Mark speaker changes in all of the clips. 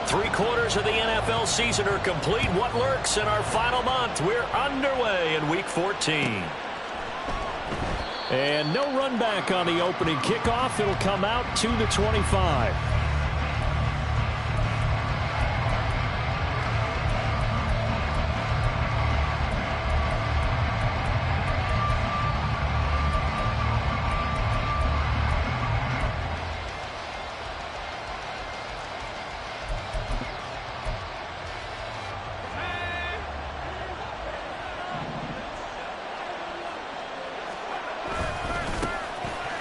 Speaker 1: Three-quarters of the NFL season are complete. What lurks in our final month? We're underway in Week 14. And no run back on the opening kickoff. It'll come out to the 25.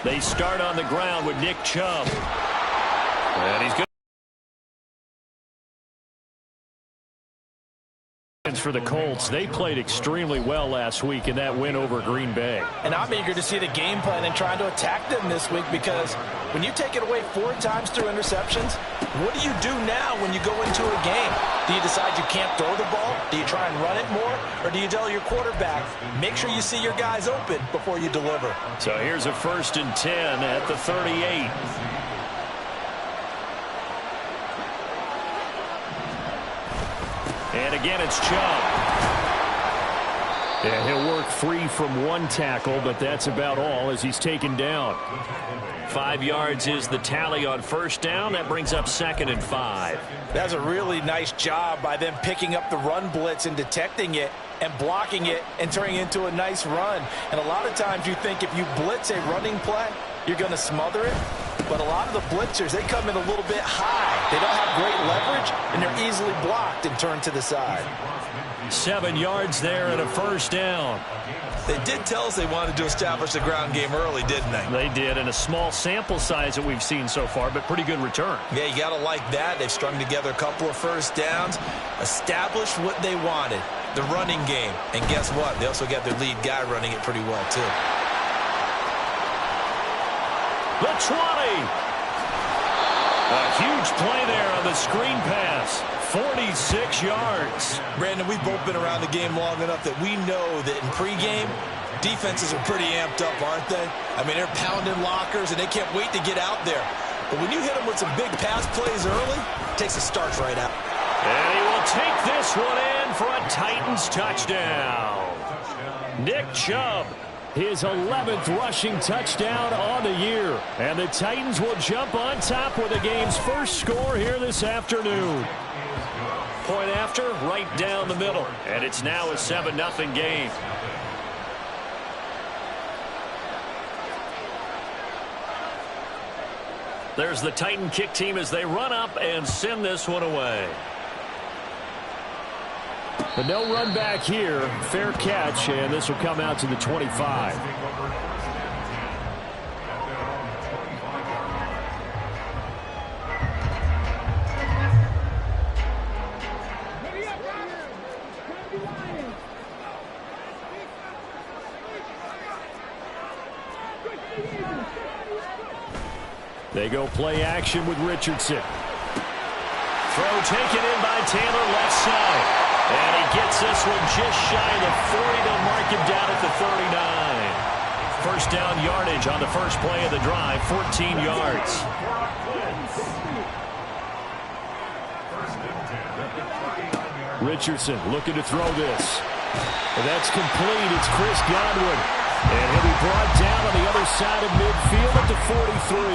Speaker 1: They start on the ground with Nick Chubb. And he's good for the Colts. They played extremely well last week in that win over Green Bay.
Speaker 2: And I'm eager to see the game plan and trying to attack them this week, because when you take it away 4 times through interceptions, what do you do now when you go into a game? Do you decide you can't throw the ball? Do you try and run it more? Or do you tell your quarterback, make sure you see your guys open before you deliver?
Speaker 1: So here's a 1st and 10 at the 38. And again, it's Chubb. Yeah, he'll work free from one tackle, but that's about all as he's taken down. 5 yards is the tally on 1st down. That brings up 2nd and 5.
Speaker 2: That's a really nice job by them picking up the run blitz and detecting it and blocking it and turning it into a nice run. And a lot of times you think if you blitz a running play, you're going to smother it. But a lot of the blitzers, they come in a little bit high. They don't have great leverage, and they're easily blocked and turned to the side.
Speaker 1: 7 yards there and a 1st down.
Speaker 3: They did tell us they wanted to establish the ground game early, didn't they?
Speaker 1: They did, and a small sample size that we've seen so far, but pretty good return.
Speaker 3: Yeah, you got to like that. They've strung together a couple of 1st downs, established what they wanted, the running game. And guess what? They also got their lead guy running it pretty well, too.
Speaker 1: The 20. A huge play there on the screen pass. 46 yards.
Speaker 3: Brandon, we've both been around the game long enough that we know that in pregame, defenses are pretty amped up, aren't they? I mean, they're pounding lockers, and they can't wait to get out there. But when you hit them with some big pass plays early, it takes the starts right out.
Speaker 1: And he will take this one in for a Titans touchdown. Nick Chubb, his 11th rushing touchdown on the year. And the Titans will jump on top with the game's first score here this afternoon. Point after, right down the middle. And it's now a 7-0 game. There's the Titan kick team as they run up and send this one away. But no run back here. Fair catch, and this will come out to the 25. They go play action with Richardson. Throw taken in by Taylor left side. And he gets this one just shy of the 40. They'll mark him down at the 39. 1st down yardage on the first play of the drive, 14 yards. Richardson looking to throw this. And that's complete. It's Chris Godwin. And he'll be brought down on the other side of midfield at the 43.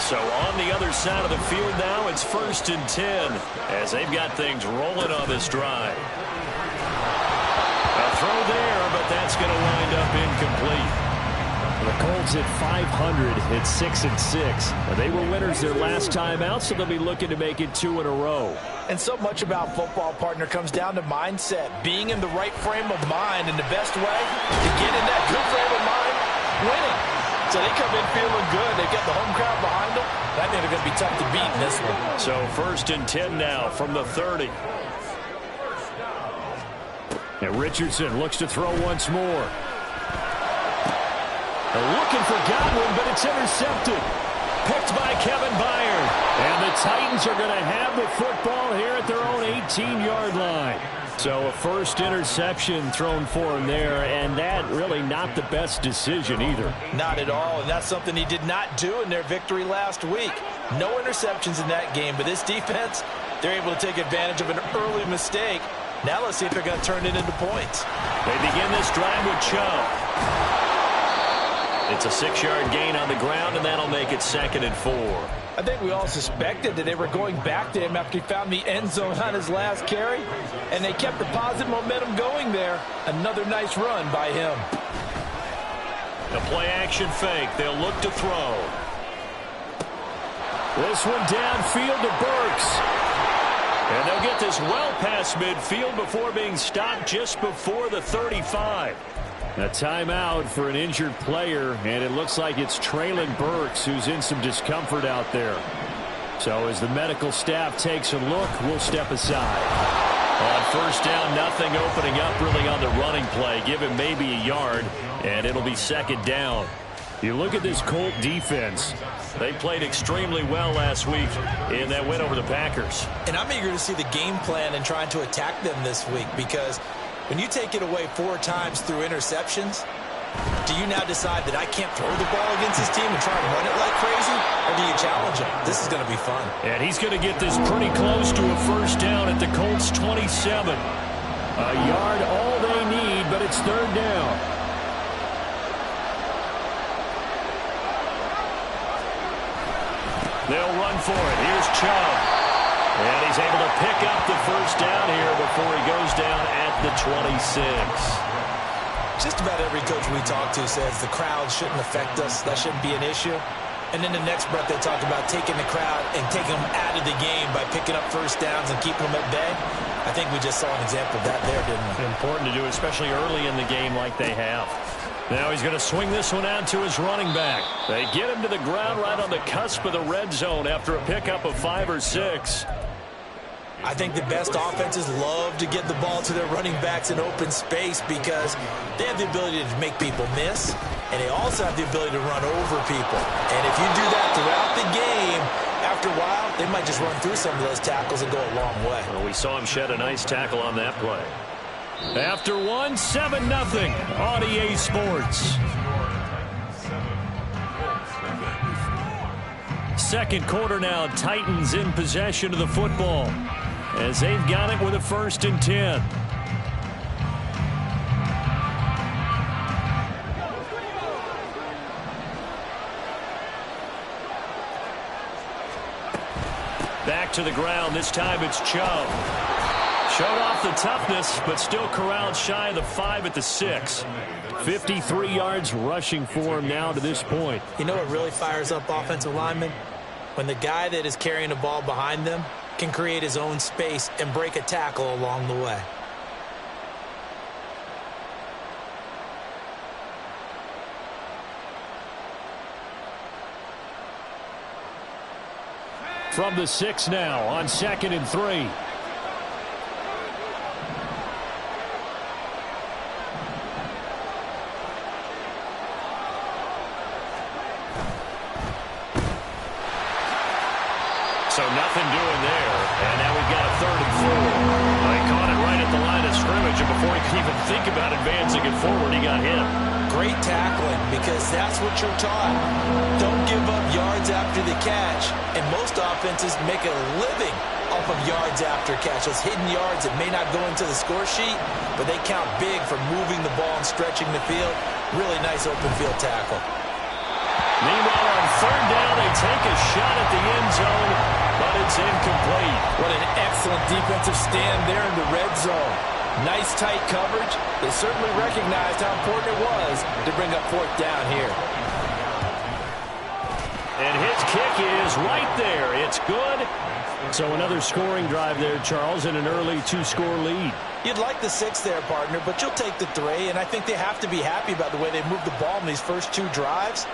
Speaker 1: So on the other side of the field now, it's 1st and 10 as they've got things rolling on this drive. A throw there, but that's going to wind up incomplete. The Colts at 500 at 6-6. They were winners their last time out, so they'll be looking to make it 2 in a row.
Speaker 2: And so much about football, partner, comes down to mindset, being in the right frame of mind, and the best way to get in that good frame of mind, winning. So they come in feeling good. They've got the home crowd behind them. I think they're going to be tough to beat in this one.
Speaker 1: So 1st and 10 now from the 30. And Richardson looks to throw once more. They're looking for Godwin, but it's intercepted. Picked by Kevin Byard. And the Titans are going to have the football here at their own 18-yard line. So a first interception thrown for him there, and that really not the best decision either.
Speaker 2: Not at all, and that's something he did not do in their victory last week. No interceptions in that game, but this defense, They're able to take advantage of an early mistake. Now let's see if they're going to turn it into points.
Speaker 1: They begin this drive with Chubb. It's a 6-yard gain on the ground, and that'll make it 2nd and 4.
Speaker 2: I think we all suspected that they were going back to him after he found the end zone on his last carry, and they kept the positive momentum going there. Another nice run by him.
Speaker 1: The play-action fake. They'll look to throw. This one downfield to Burks. And they'll get this well past midfield before being stopped just before the 35. A timeout for an injured player, and it looks like it's Traylon Burks who's in some discomfort out there. So as the medical staff takes a look, we'll step aside. On first down, nothing opening up really on the running play. Give him maybe a yard, and it'll be 2nd down. You look at this Colt defense. They played extremely well last week in that win over the Packers.
Speaker 2: And I'm eager to see the game plan and trying to attack them this week, because when you take it away 4 times through interceptions, do you now decide that I can't throw the ball against this team and try and run it like crazy? Or do you challenge them? This is going to be fun.
Speaker 1: And he's going to get this pretty close to a first down at the Colts 27. A yard all they need, but it's 3rd down. They'll run for it. Here's Chubb. And he's able to pick up the first down here before he goes down at the 26.
Speaker 2: Just about every coach we talk to says the crowd shouldn't affect us. That shouldn't be an issue. And then the next breath they talk about taking the crowd and taking them out of the game by picking up first downs and keeping them at bay. I think we just saw an example of that there, didn't we?
Speaker 1: Important to do, especially early in the game like they have. Now he's going to swing this one out to his running back. They get him to the ground right on the cusp of the red zone after a pickup of 5 or 6.
Speaker 2: I think the best offenses love to get the ball to their running backs in open space because they have the ability to make people miss, and they also have the ability to run over people. And if you do that throughout the game, after a while, they might just run through some of those tackles and go a long way.
Speaker 1: Well, we saw him shed a nice tackle on that play. After 1, 7-0 on EA Sports. Second quarter now, Titans in possession of the football as they've got it with a 1st and 10. Back to the ground. This time it's Chubb. Showed off the toughness, but still corralled shy of the 5 at the 6. 53 yards rushing for him now to this point.
Speaker 2: You know what really fires up offensive linemen? When the guy that is carrying the ball behind them can create his own space and break a tackle along the way.
Speaker 1: From the 6 now on 2nd and 3. So nothing doing there. And now we've got a 3rd and 4. They caught it right at the line of scrimmage, and before he could even think about advancing it forward, he got hit.
Speaker 2: Great tackling, because that's what you're taught. Don't give up yards after the catch. And most offenses make a living off of yards after catch. Those hidden yards that may not go into the score sheet, but they count big for moving the ball and stretching the field. Really nice open field tackle.
Speaker 1: Meanwhile, on 3rd down, they take a shot at the end zone, but it's incomplete.
Speaker 2: What an excellent defensive stand there in the red zone. Nice tight coverage. They certainly recognized how important it was to bring up 4th down here.
Speaker 1: And his kick is right there. It's good. So another scoring drive there, Charles, and an early 2-score lead.
Speaker 2: You'd like the 6 there, partner, but you'll take the 3, and I think they have to be happy about the way they moved the ball in these first 2 drives.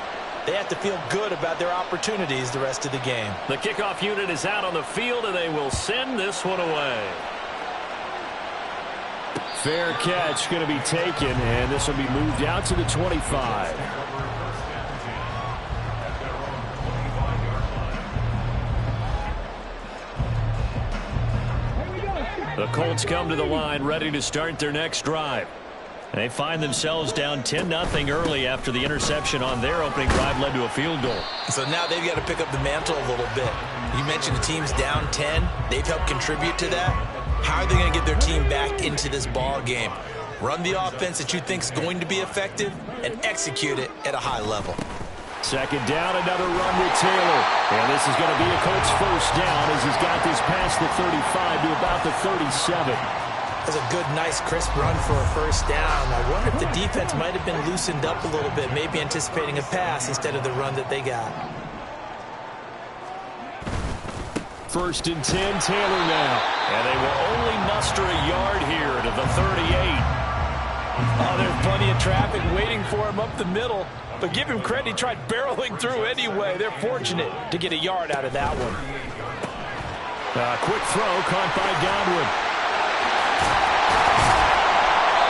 Speaker 2: They have to feel good about their opportunities the rest of the game.
Speaker 1: The kickoff unit is out on the field, and they will send this one away. Fair catch going to be taken, and this will be moved out to the 25. The Colts come to the line, ready to start their next drive. They find themselves down 10-0 early after the interception on their opening drive led to a field goal.
Speaker 2: So now they've got to pick up the mantle a little bit.
Speaker 3: You mentioned the team's down 10. They've helped contribute to that. How are they going to get their team back into this ball game? Run the offense that you think is going to be effective and execute it at a high level.
Speaker 1: Second down, another run with Taylor. And this is going to be a Colts first down as he's got this past the 35 to about the 37.
Speaker 2: That's a good, nice, crisp run for a first down. I wonder if the defense might have been loosened up a little bit, maybe anticipating a pass instead of the run that they got.
Speaker 1: First and 10, Taylor now. And they will only muster a yard here to the 38.
Speaker 2: Oh, there's plenty of traffic waiting for him up the middle. But give him credit, he tried barreling through anyway. They're fortunate to get a yard out of that one.
Speaker 1: Quick throw caught by Godwin.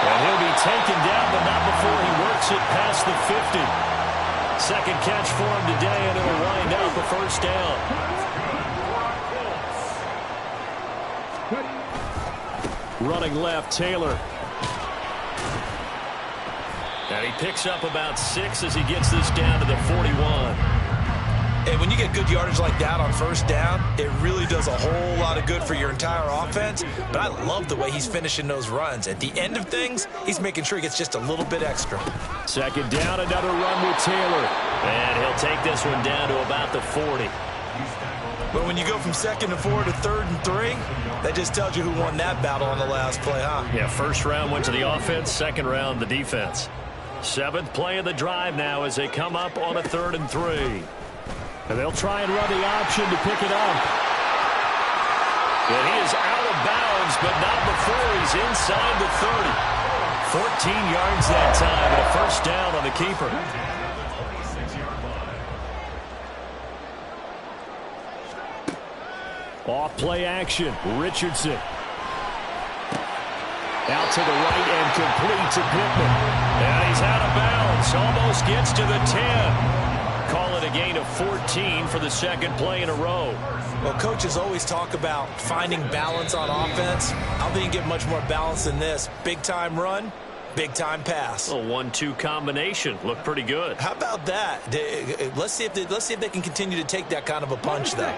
Speaker 1: And he'll be taken down, but not before he works it past the 50. Second catch for him today, and it'll wind up a first down. Running left, Taylor. And he picks up about 6 as he gets this down to the 41.
Speaker 3: And when you get good yardage like that on first down, it really does a whole lot of good for your entire offense. But I love the way he's finishing those runs. At the end of things, he's making sure he gets just a little bit extra.
Speaker 1: Second down, another run with Taylor. And he'll take this one down to about the 40.
Speaker 3: But when you go from 2nd and 4 to 3rd and 3, that just tells you who won that battle on the last play, huh?
Speaker 1: Yeah, first round went to the offense, second round the defense. 7th play of the drive now as they come up on a 3rd and 3. And they'll try and run the option to pick it up. And he is out of bounds, but not before he's inside the 30. 14 yards that time, and a first down on the keeper. Off play action, Richardson. Out to the right and complete to Pittman. And he's out of bounds, almost gets to the 10. Call it a gain of 14 for the second play in a row.
Speaker 3: Well, coaches always talk about finding balance on offense. I don't think you get much more balance than this. Big-time run, big-time pass.
Speaker 1: A 1-2 combination. Looked pretty good.
Speaker 3: How about that? Let's see if they can continue to take that kind of a punch, though.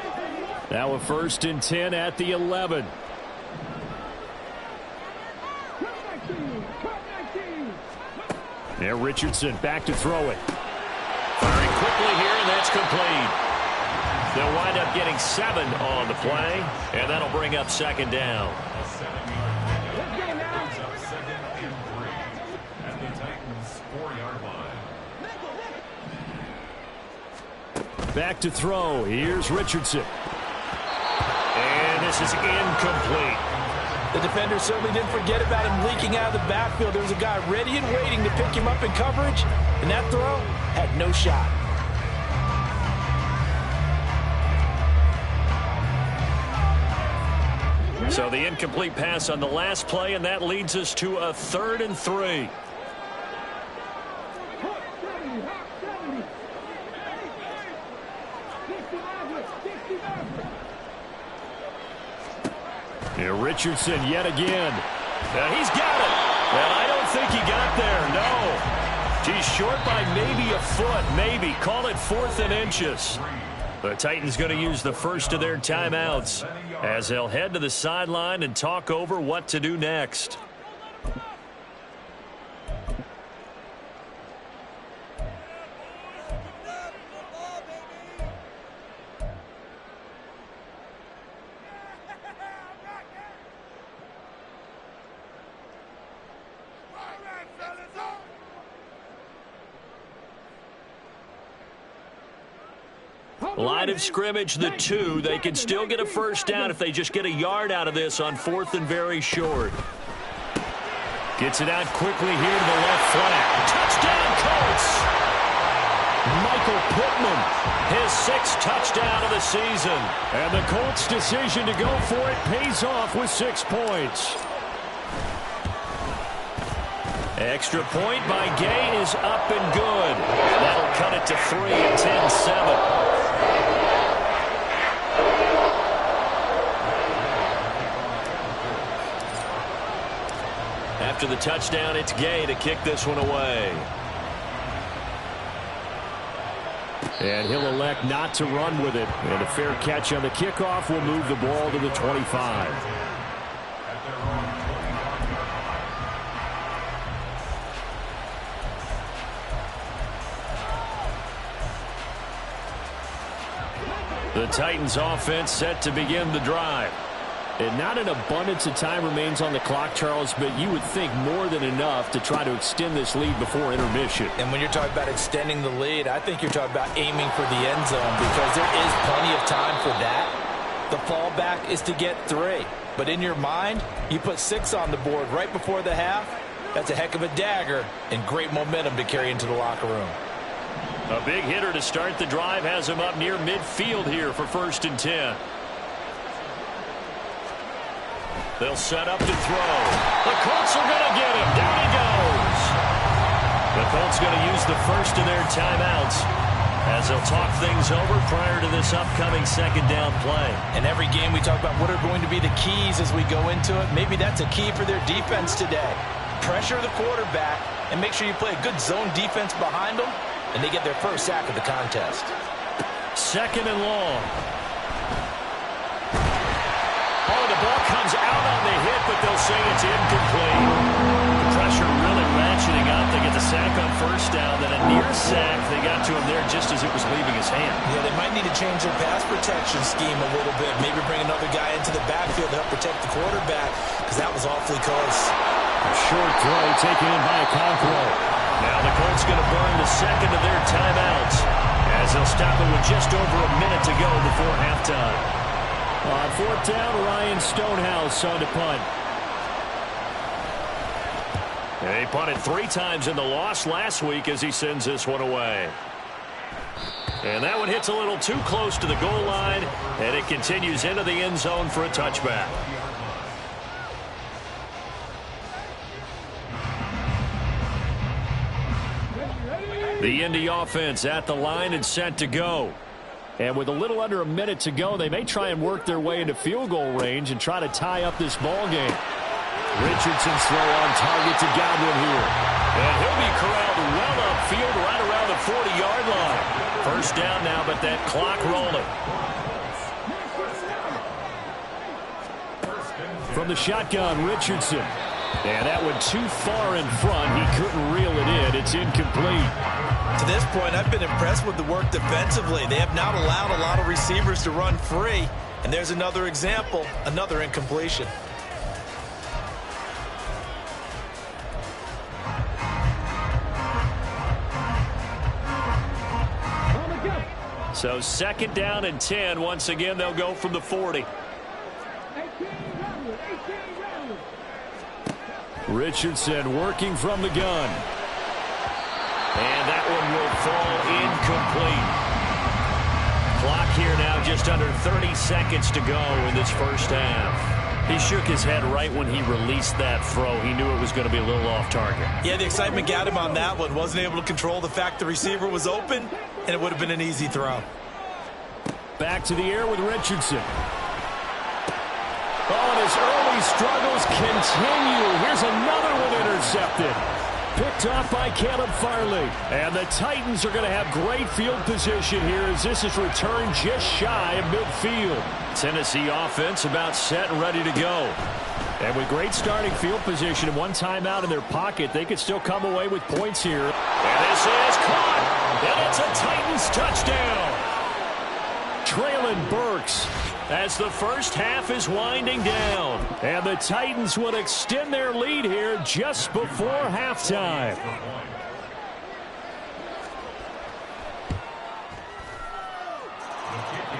Speaker 1: Now a 1st and 10 at the 11. There, Richardson back to throw it. Firing quickly here, and that's complete. They'll wind up getting 7 on the play, and that'll bring up second down. Back to throw. Here's Richardson. And this is incomplete.
Speaker 2: The defender certainly didn't forget about him leaking out of the backfield. There was a guy ready and waiting to pick him up in coverage, and that throw had no shot.
Speaker 1: So the incomplete pass on the last play, and that leads us to a 3rd and 3. Here, Richardson yet again. And he's got it. And I don't think he got there, no. He's short by maybe a foot, maybe. Call it 4th and inches. The Titans going to use the first of their timeouts as they'll head to the sideline and talk over what to do next. Line of scrimmage, the 2. They can still get a first down if they just get a yard out of this on 4th and very short. Gets it out quickly here to the left flank. Touchdown, Colts! Michael Pittman, his 6th touchdown of the season. And the Colts' decision to go for it pays off with 6 points. Extra point by Gay is up and good. That'll cut it to 3 at 10-7. After the touchdown, it's Gay to kick this one away. And he'll elect not to run with it. And a fair catch on the kickoff will move the ball to the 25. The Titans offense set to begin the drive. And not an abundance of time remains on the clock, Charles, but you would think more than enough to try to extend this lead before intermission.
Speaker 2: And when you're talking about extending the lead, I think you're talking about aiming for the end zone because there is plenty of time for that. The fallback is to get 3. But in your mind, you put 6 on the board right before the half. That's a heck of a dagger and great momentum to carry into the locker room.
Speaker 1: A big hitter to start the drive has him up near midfield here for 1st and 10. They'll set up to throw. The Colts are going to get him. Down he goes. The Colts going to use the first of their timeouts as they'll talk things over prior to this upcoming 2nd down play.
Speaker 2: In every game we talk about what are going to be the keys as we go into it. Maybe that's a key for their defense today. Pressure the quarterback and make sure you play a good zone defense behind them, and they get their first sack of the contest.
Speaker 1: 2nd and long. Oh, the ball comes out on the hit, but they'll say it's incomplete. The pressure really ratcheting up. They get the sack on 1st down, then a near sack. They got to him there just as it was leaving his hand.
Speaker 2: Yeah, they might need to change their pass protection scheme a little bit. Maybe bring another guy into the backfield to help protect the quarterback because that was awfully close.
Speaker 1: A short throw taken in by Okonkwo. Now the Colts going to burn the 2nd of their timeouts as they'll stop it with just over a minute to go before halftime. On 4th down, Ryan Stonehouse on to punt. He punted 3 times in the loss last week as he sends this one away. And that one hits a little too close to the goal line, and it continues into the end zone for a touchback. The Indy offense at the line and set to go. And with a little under a minute to go, they may try and work their way into field goal range and try to tie up this ball game. Richardson's throw on target to Godwin here. And he'll be corralled well upfield right around the 40-yard line. 1st down now, but that clock rolling. From the shotgun, Richardson. And that one too far in front. He couldn't reel it in. It's incomplete.
Speaker 2: To this point, I've been impressed with the work defensively. They have not allowed a lot of receivers to run free. And there's another example, another incompletion.
Speaker 1: So 2nd down and 10. Once again, they'll go from the 40. Richardson working from the gun. And that one will fall incomplete. Clock here now just under 30 seconds to go in this 1st half. He shook his head right when he released that throw. He knew it was going to be a little off target.
Speaker 2: Yeah, the excitement got him on that one. Wasn't able to control the fact the receiver was open, and it would have been an easy throw.
Speaker 1: Back to the air with Richardson. Oh, and his early struggles continue. Here's another one intercepted. Picked off by Caleb Farley. And the Titans are going to have great field position here as this is returned just shy of midfield. Tennessee offense about set and ready to go. And with great starting field position and one timeout in their pocket, they could still come away with points here. And this is caught. And it's a Titans touchdown. Traylon Burks as the 1st half is winding down. And the Titans will extend their lead here just before halftime.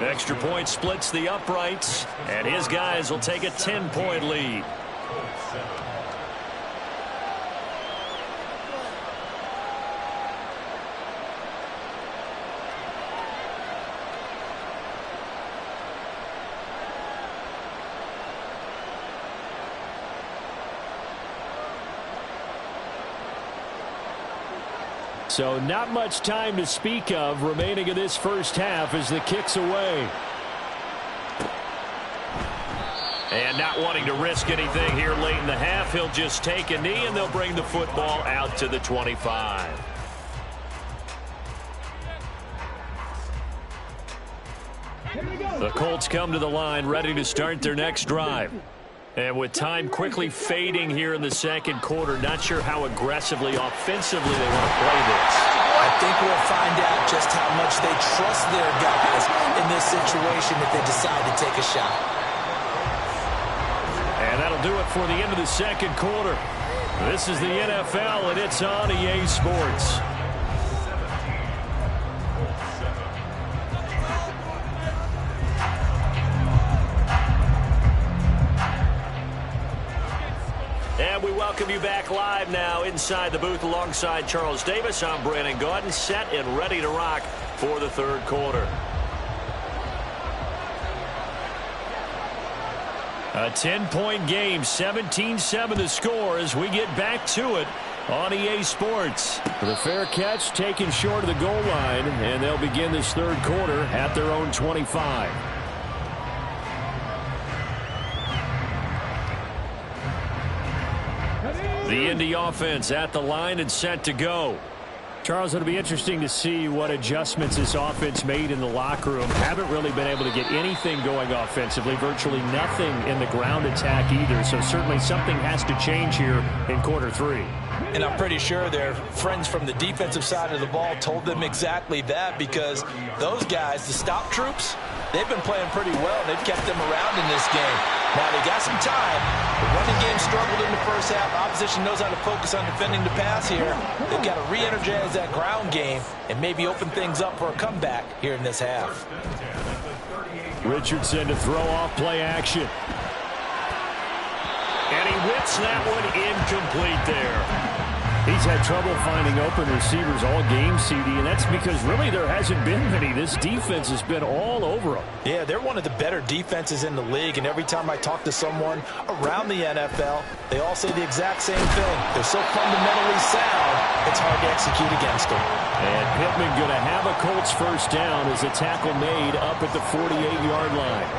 Speaker 1: Extra point splits the uprights, and his guys will take a 10-point lead. So not much time to speak of remaining in this 1st half as the kick's away. And not wanting to risk anything here late in the half, he'll just take a knee and they'll bring the football out to the 25. The Colts come to the line ready to start their next drive. And with time quickly fading here in the second quarter, not sure how aggressively, offensively they want to play this.
Speaker 2: I think we'll find out just how much they trust their guys in this situation if they decide to take a shot.
Speaker 1: And that'll do it for the end of the second quarter. This is the NFL, and it's on EA Sports. And we welcome you back live now inside the booth alongside Charles Davis. I'm Brandon Gaudin, set and ready to rock for the third quarter. A 10-point game, 17-7 the score as we get back to it on EA Sports. The fair catch taken short of the goal line, and they'll begin this third quarter at their own 25. The Indy offense at the line and set to go. Charles, it'll be interesting to see what adjustments this offense made in the locker room. Haven't really been able to get anything going offensively, virtually nothing in the ground attack either. So certainly something has to change here in quarter three.
Speaker 2: And I'm pretty sure their friends from the defensive side of the ball told them exactly that, because those guys, the stop troops, they've been playing pretty well. They've kept them around in this game. Now they got some time. The running game struggled in the first half. Opposition knows how to focus on defending the pass here. They've got to re-energize that ground game and maybe open things up for a comeback here in this half.
Speaker 1: Richardson to throw off play action. And he whips that one incomplete there. He's had trouble finding open receivers all game, CD, and that's because really there hasn't been many. This defense has been all over them.
Speaker 2: Yeah, they're one of the better defenses in the league, and every time I talk to someone around the NFL, they all say the exact same thing. They're so fundamentally sound, it's hard to execute against them.
Speaker 1: And Pittman going to have a Colts first down as a tackle made up at the 48-yard line.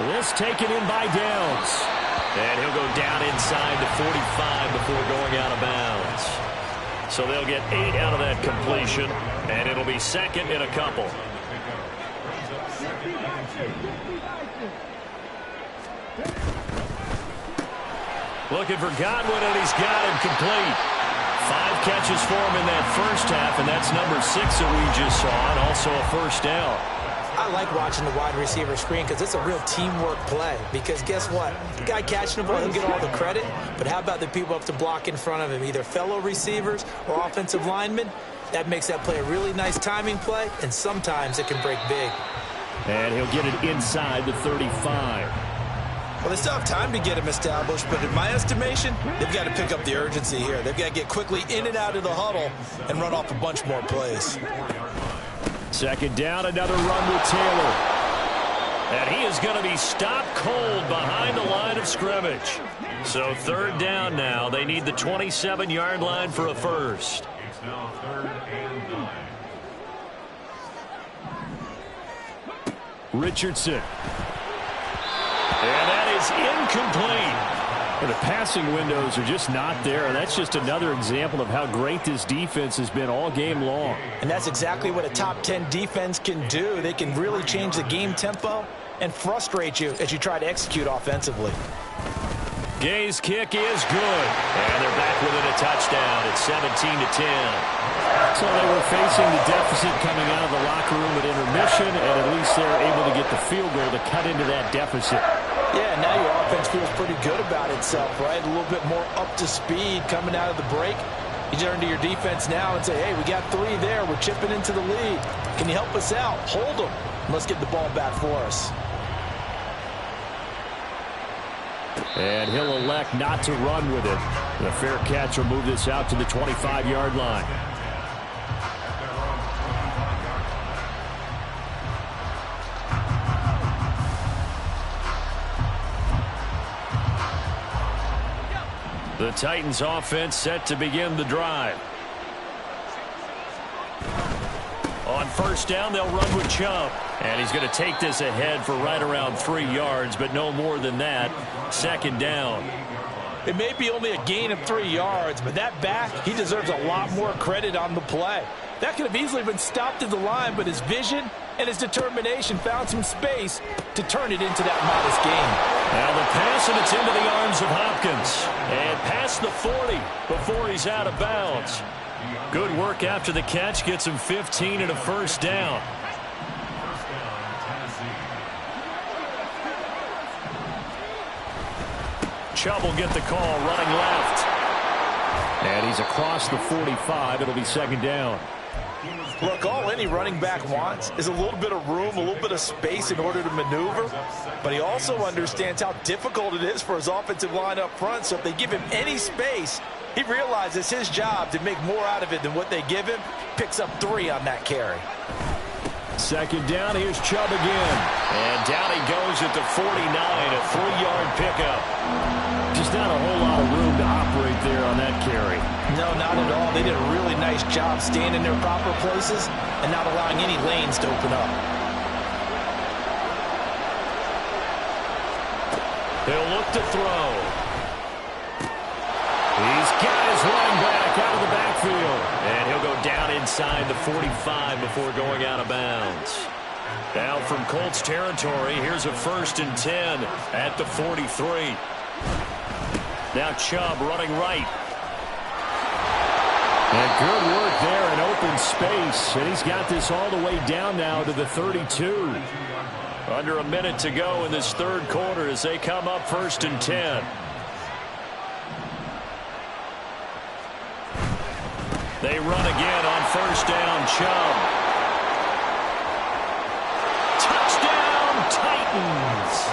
Speaker 1: This taken in by Downs. And he'll go down inside the 45 before going out of bounds. So they'll get 8 out of that completion, and it'll be second and a couple. Looking for Godwin, and he's got him complete. 5 catches for him in that first half, and that's number 6 that we just saw, and also a first down.
Speaker 2: I like watching the wide receiver screen because it's a real teamwork play. Because guess what? The guy catching the ball, he'll get all the credit. But how about the people up to block in front of him, either fellow receivers or offensive linemen? That makes that play a really nice timing play, and sometimes it can break big.
Speaker 1: And he'll get it inside the 35.
Speaker 3: Well, they still have time to get him established, but in my estimation, they've got to pick up the urgency here. They've got to get quickly in and out of the huddle and run off a bunch more plays.
Speaker 1: Second down, another run with Taylor. And he is going to be stopped cold behind the line of scrimmage. So third down now. They need the 27-yard line for a first.
Speaker 4: It's now 3rd and 9.
Speaker 1: Richardson. And that is incomplete. And the passing windows are just not there. And that's just another example of how great this defense has been all game long.
Speaker 2: And that's exactly what a top 10 defense can do. They can really change the game tempo and frustrate you as you try to execute offensively.
Speaker 1: Gay's kick is good. And they're back within a touchdown at 17-10. So they were facing the deficit coming out of the locker room at intermission, and at least they're able to get the field goal to cut into that deficit.
Speaker 2: Yeah, now your offense feels pretty good about itself, right? A little bit more up to speed coming out of the break. You turn to your defense now and say, hey, we got 3 there. We're chipping into the lead. Can you help us out? Hold them. Let's get the ball back for us.
Speaker 1: And he'll elect not to run with it. The fair catch will move this out to the 25-yard line. The Titans offense set to begin the drive. On first down, they'll run with Chubb. And he's going to take this ahead for right around 3 yards, but no more than that. Second down.
Speaker 2: It may be only a gain of 3 yards, but that back, he deserves a lot more credit on the play. That could have easily been stopped at the line, but his vision and his determination found some space to turn it into that modest gain.
Speaker 1: Now the pass, and it's into the arms of Hopkins. And past the 40 before he's out of bounds. Good work after the catch. Gets him 15 and a first down. Chubb will get the call, running left. And he's across the 45. It'll be second down.
Speaker 2: Look, all any running back wants is a little bit of room, a little bit of space in order to maneuver. But he also understands how difficult it is for his offensive line up front. So if they give him any space, he realizes his job to make more out of it than what they give him. Picks up 3 on that carry.
Speaker 1: Second down, here's Chubb again. And down he goes at the 49, a 3-yard pickup. Just not a whole lot of room to operate there on that carry.
Speaker 2: No, not at all. They did a really nice job staying in their proper places and not allowing any lanes to open up.
Speaker 1: He'll look to throw. He's got his running back out of the backfield. And he'll go down inside the 45 before going out of bounds. Now from Colts territory, here's a 1st and 10 at the 43. Now Chubb running right. And good work there in open space. And he's got this all the way down now to the 32. Under a minute to go in this third quarter as they come up 1st and 10. They run again on 1st down. Chubb. Touchdown, Titans.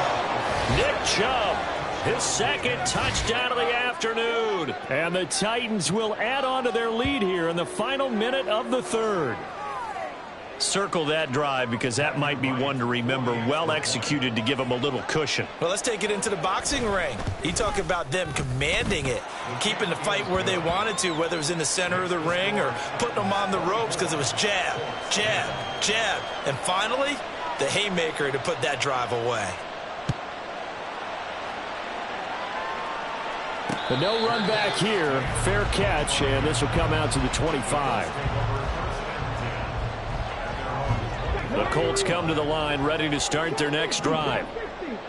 Speaker 1: Nick Chubb, his 2nd touchdown of the afternoon. And the Titans will add on to their lead here in the final minute of the 3rd. Circle that drive because that might be one to remember. Well executed to give them a little cushion.
Speaker 2: Well, let's take it into the boxing ring. You talk about them commanding it, keeping the fight where they wanted to, whether it was in the center of the ring or putting them on the ropes because it was jab, jab, jab. And finally, the haymaker to put that drive away.
Speaker 1: But no run back here. Fair catch, and this will come out to the 25. The Colts come to the line ready to start their next drive.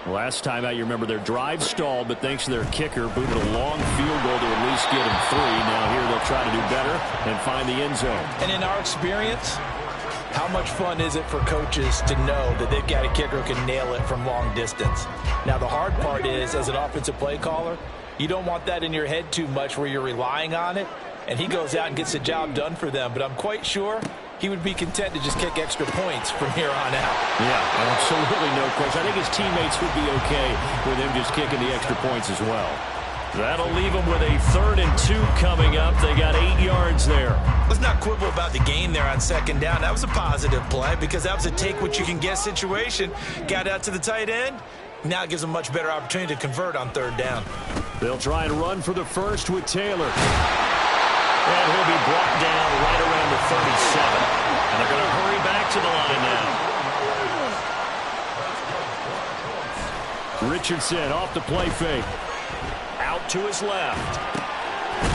Speaker 1: Last time out, you remember their drive stalled, but thanks to their kicker, booted a long field goal to at least get them 3. Now here they'll try to do better and find the end zone.
Speaker 2: And in our experience, how much fun is it for coaches to know that they've got a kicker who can nail it from long distance? Now the hard part is, as an offensive play caller, you don't want that in your head too much where you're relying on it, and he goes out and gets the job done for them. But I'm quite sure he would be content to just kick extra points from here on out.
Speaker 1: Yeah, absolutely no question. I think his teammates would be okay with him just kicking the extra points as well. That'll leave them with a 3rd and 2 coming up. They got 8 yards there.
Speaker 2: Let's not quibble about the gain there on 2nd down. That was a positive play because that was a take-what-you-can-get situation. Got out to the tight end. Now it gives them a much better opportunity to convert on 3rd down.
Speaker 1: They'll try and run for the first with Taylor. And he'll be brought down right around the 37. And they're going to hurry back to the line now. Richardson off the play fake. Out to his left.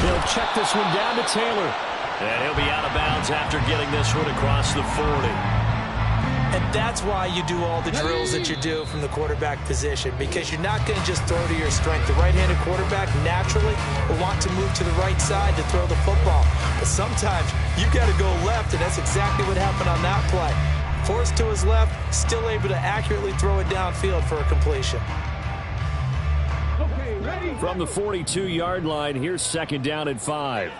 Speaker 1: They'll check this one down to Taylor. And he'll be out of bounds after getting this one across the 40.
Speaker 2: And that's why you do all the drills that you do from the quarterback position, because you're not going to just throw to your strength. The right-handed quarterback naturally will want to move to the right side to throw the football. But sometimes you've got to go left, and that's exactly what happened on that play. Forced to his left, still able to accurately throw it downfield for a completion.
Speaker 1: From the 42-yard line, here's 2nd down and 5.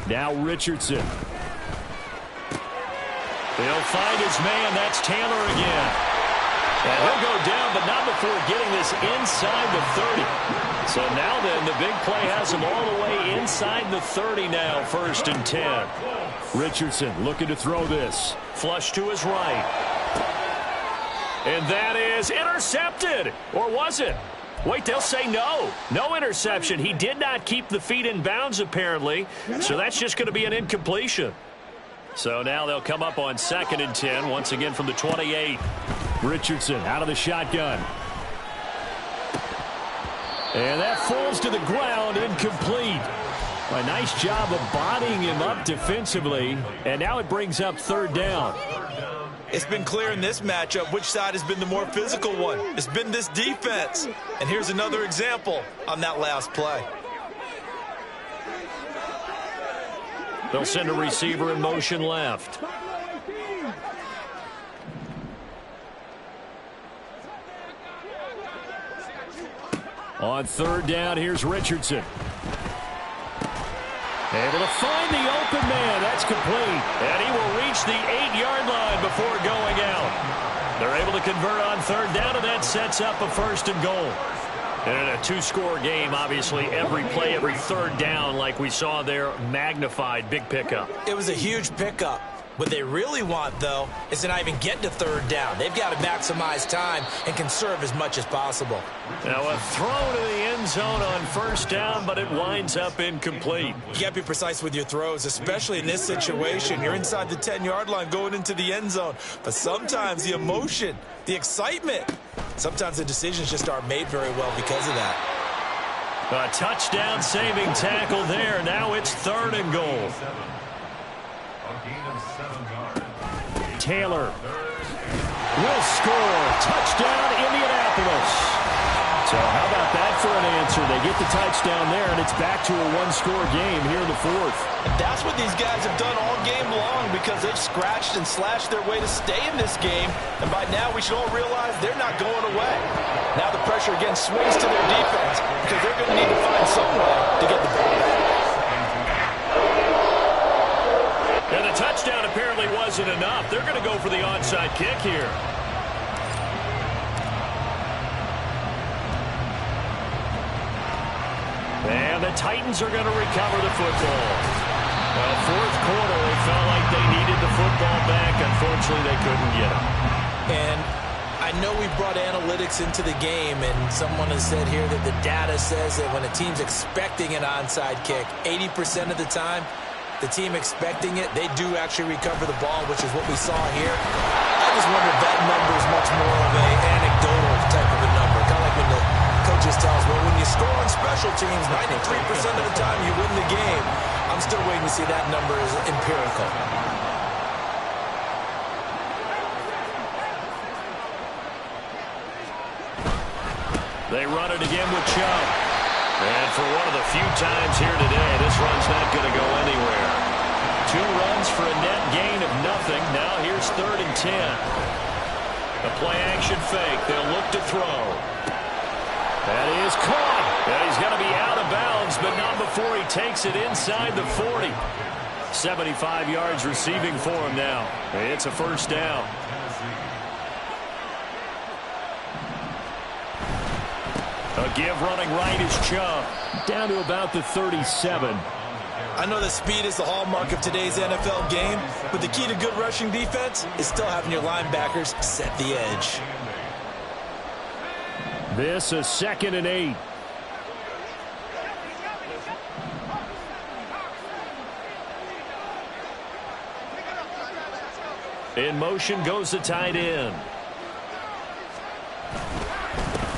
Speaker 1: Now Richardson. They'll find his man. That's Taylor again. And he'll go down, but not before getting this inside the 30. So now then, the big play has him all the way inside the 30 now, 1st and 10. Richardson looking to throw this. Flush to his right. And that is intercepted. Or was it? Wait, they'll say no. No interception. He did not keep the feet in bounds, apparently. So that's just going to be an incompletion. So now they'll come up on 2nd and 10, once again from the 28. Richardson out of the shotgun. And that falls to the ground, incomplete. A nice job of bodying him up defensively. And now it brings up third down.
Speaker 3: It's been clear in this matchup which side has been the more physical one. It's been this defense. And here's another example on that last play.
Speaker 1: They'll send a receiver in motion left. On third down, here's Richardson. Able to find the open man. That's complete. And he will reach the 8-yard line before going out. They're able to convert on third down, and that sets up a first and goal. And in a two-score game, obviously, every play, every third down, like we saw there, magnified. Big pickup.
Speaker 2: It was a huge pickup. What they really want, though, is to not even get to third down. They've got to maximize time and conserve as much as possible.
Speaker 1: Now a throw to the end zone on first down, but it winds up incomplete.
Speaker 3: You got to be precise with your throws, especially in this situation. You're inside the 10-yard line going into the end zone. But sometimes the emotion, the excitement, sometimes the decisions just aren't made very well because of that.
Speaker 1: A touchdown-saving tackle there. Now it's third and goal. Taylor will score. Touchdown, Indianapolis. So how about that for an answer? They get the touchdown there, and it's back to a one-score game here in the fourth.
Speaker 2: And that's what these guys have done all game long because they've scratched and slashed their way to stay in this game. And by now, we should all realize they're not going away. Now the pressure again swings to their defense because they're going to need to find some way to get the ball back.
Speaker 1: And the touchdown apparently wasn't enough. They're going to go for the onside kick here. And the Titans are going to recover the football. Well, fourth quarter, they felt like they needed the football back. Unfortunately, they couldn't get it.
Speaker 2: And I know we brought analytics into the game, and someone has said here that the data says that when a team's expecting an onside kick, 80% of the time, the team expecting it, they do actually recover the ball, which is what we saw here. I just wonder if that number is much more of an anecdotal type of a number. Kind of like when the coaches tell us, well, when you score on special teams, 93% of the time you win the game. I'm still waiting to see that number is empirical.
Speaker 1: They run it again with Chubb. And for one of the few times here today, this run's not going to go anywhere. 2 runs for a net gain of nothing. Now here's 3rd and 10. The play-action fake. They'll look to throw. That is caught. And he's going to be out of bounds, but not before he takes it inside the 40. 75 yards receiving for him now. It's a first down. A give running right is Chubb. Down to about the 37.
Speaker 3: I know that speed is the hallmark of today's NFL game, but the key to good rushing defense is still having your linebackers set the edge.
Speaker 1: This is 2nd and 8. In motion goes the tight end.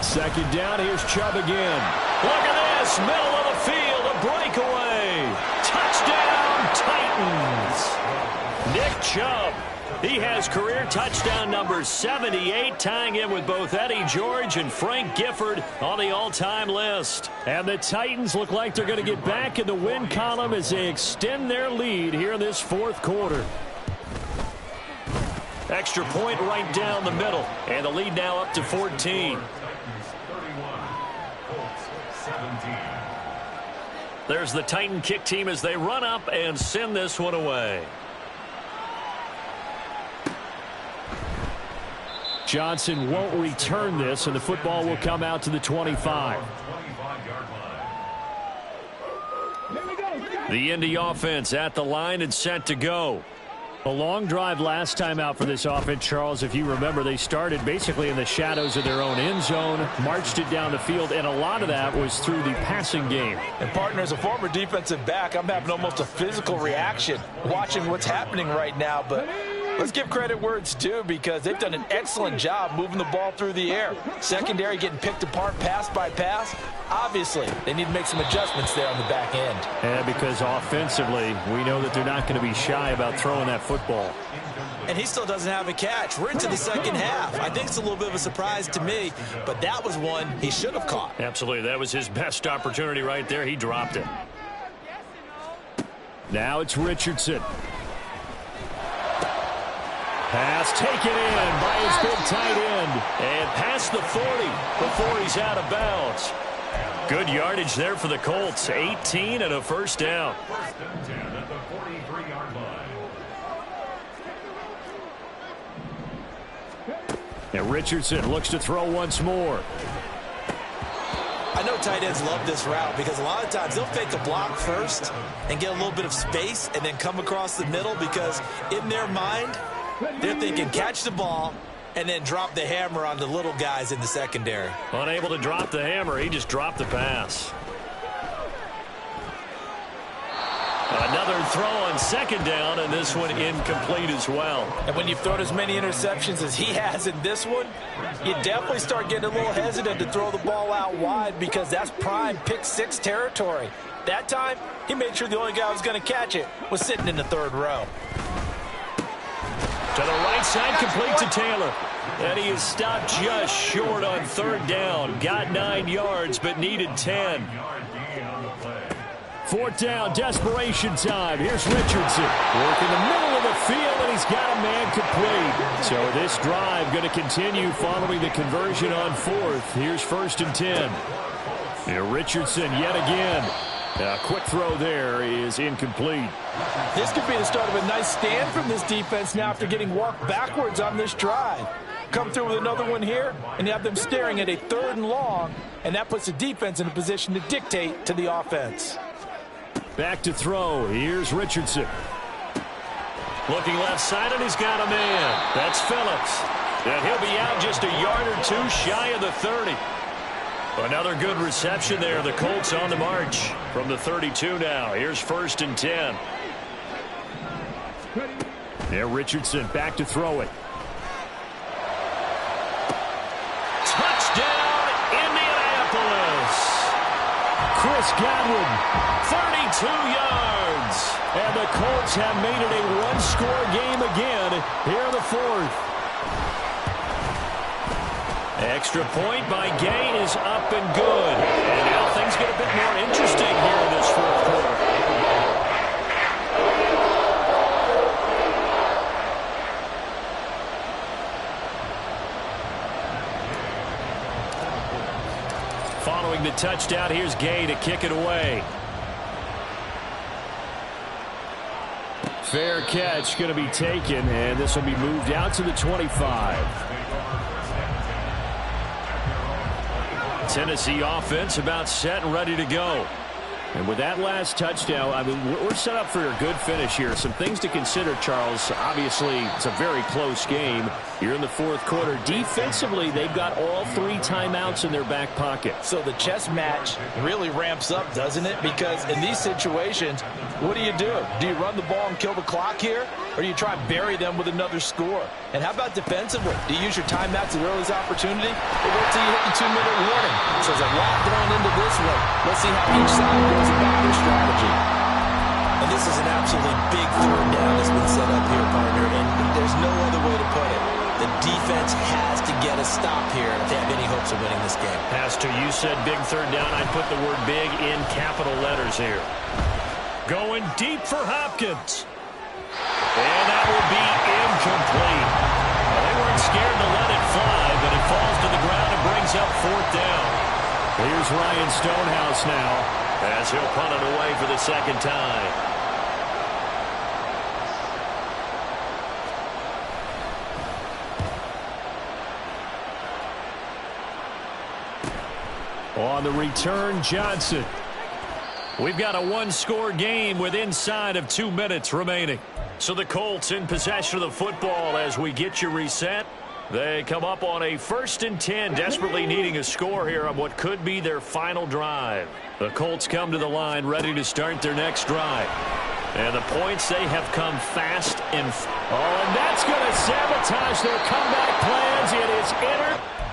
Speaker 1: 2nd down, here's Chubb again. Look at this, middle of the field, a breakaway. Touchdown, Titans. Nick Chubb. He has career touchdown number 78, tying in with both Eddie George and Frank Gifford on the all-time list. And the Titans look like they're going to get back in the win column as they extend their lead here in this fourth quarter. Extra point right down the middle, and the lead now up to 14. There's the Titan kick team as they run up and send this one away. Johnson won't return this, and the football will come out to the 25. The Indy offense at the line and set to go. A long drive last time out for this offense, Charles. If you remember, they started basically in the shadows of their own end zone, marched it down the field, and a lot of that was through the passing game.
Speaker 2: And, partner, as a former defensive back, I'm having almost a physical reaction watching what's happening right now. But Let's give credit where it's due because they've done an excellent job moving the ball through the air. Secondary getting picked apart pass by pass. Obviously, they need to make some adjustments there on the back end.
Speaker 1: And because offensively, we know that they're not going to be shy about throwing that football.
Speaker 3: And he still doesn't have a catch. We're into the second half. I think it's a little bit of a surprise to me, but that was one he should have caught.
Speaker 1: Absolutely. That was his best opportunity right there. He dropped it. Now it's Richardson. Pass taken in by his big tight end. And past the 40 before he's out of bounds. Good yardage there for the Colts. 18 and a first down.
Speaker 4: First and 10 at the 43-yard line.
Speaker 1: And Richardson looks to throw once more.
Speaker 3: I know tight ends love this route because a lot of times they'll fake a block first and get a little bit of space and then come across the middle because in their mind, they're thinking catch the ball and then drop the hammer on the little guys in the secondary.
Speaker 1: Unable to drop the hammer, he just dropped the pass. Another throw on second down, and this one incomplete as well.
Speaker 2: And when you've thrown as many interceptions as he has in this one, you definitely start getting a little hesitant to throw the ball out wide because that's prime pick-6 territory. That time, he made sure the only guy who was going to catch it was sitting in the third row.
Speaker 1: To the right side, complete to Taylor. And he is stopped just short on third down. Got 9 yards, but needed 10. Fourth down, desperation time. Here's Richardson. Working the middle of the field, and he's got a man complete. So this drive going to continue following the conversion on fourth. Here's first and 10. And Richardson yet again. A quick throw there is incomplete.
Speaker 2: This could be the start of a nice stand from this defense now after getting walked backwards on this drive. Come through with another one here, and you have them staring at a third and long, and that puts the defense in a position to dictate to the offense.
Speaker 1: Back to throw. Here's Richardson. Looking left side, and he's got a man. That's Phillips. And he'll be out just a yard or two shy of the 30. Another good reception there. The Colts on the march from the 32 now. Here's first and 10. There, Richardson back to throw it. Touchdown, Indianapolis. Chris Godwin, 32 yards. And the Colts have made it a one-score game again here in the fourth. Extra point by Gay is up and good. And now things get a bit more interesting here in this fourth quarter. Following the touchdown, here's Gay to kick it away. Fair catch going to be taken, and this will be moved out to the 25. Tennessee offense about set and ready to go. And with that last touchdown, I mean, we're set up for a good finish here. Some things to consider, Charles. Obviously, it's a very close game. You're in the fourth quarter. Defensively, they've got all 3 timeouts in their back pocket.
Speaker 2: So the chess match really ramps up, doesn't it? Because in these situations, what do? Do you run the ball and kill the clock here? Or do you try and bury them with another score? And how about defensively? Do you use your timeouts at the earliest opportunity? Or wait till you hit the 2-minute warning? So there's a lot going into this one. Let's see how each side goes about their strategy.
Speaker 3: And this is an absolutely big third down that's been set up here, partner, and there's no other way to put it. The defense has to get a stop here if they have any hopes of winning this game.
Speaker 1: Pastor, you said big third down. I'd put the word big in capital letters here. Going deep for Hopkins. And that will be incomplete. Well, they weren't scared to let it fly, but it falls to the ground and brings up fourth down. Here's Ryan Stonehouse now as he'll punt it away for the second time. On the return, Johnson. We've got a one-score game with inside of 2 minutes remaining. So the Colts in possession of the football as we get you reset. They come up on a 1st and 10, desperately needing a score here on what could be their final drive. The Colts come to the line ready to start their next drive. And the points, they have come fast and... Oh, and that's going to sabotage their comeback plans. It is entered.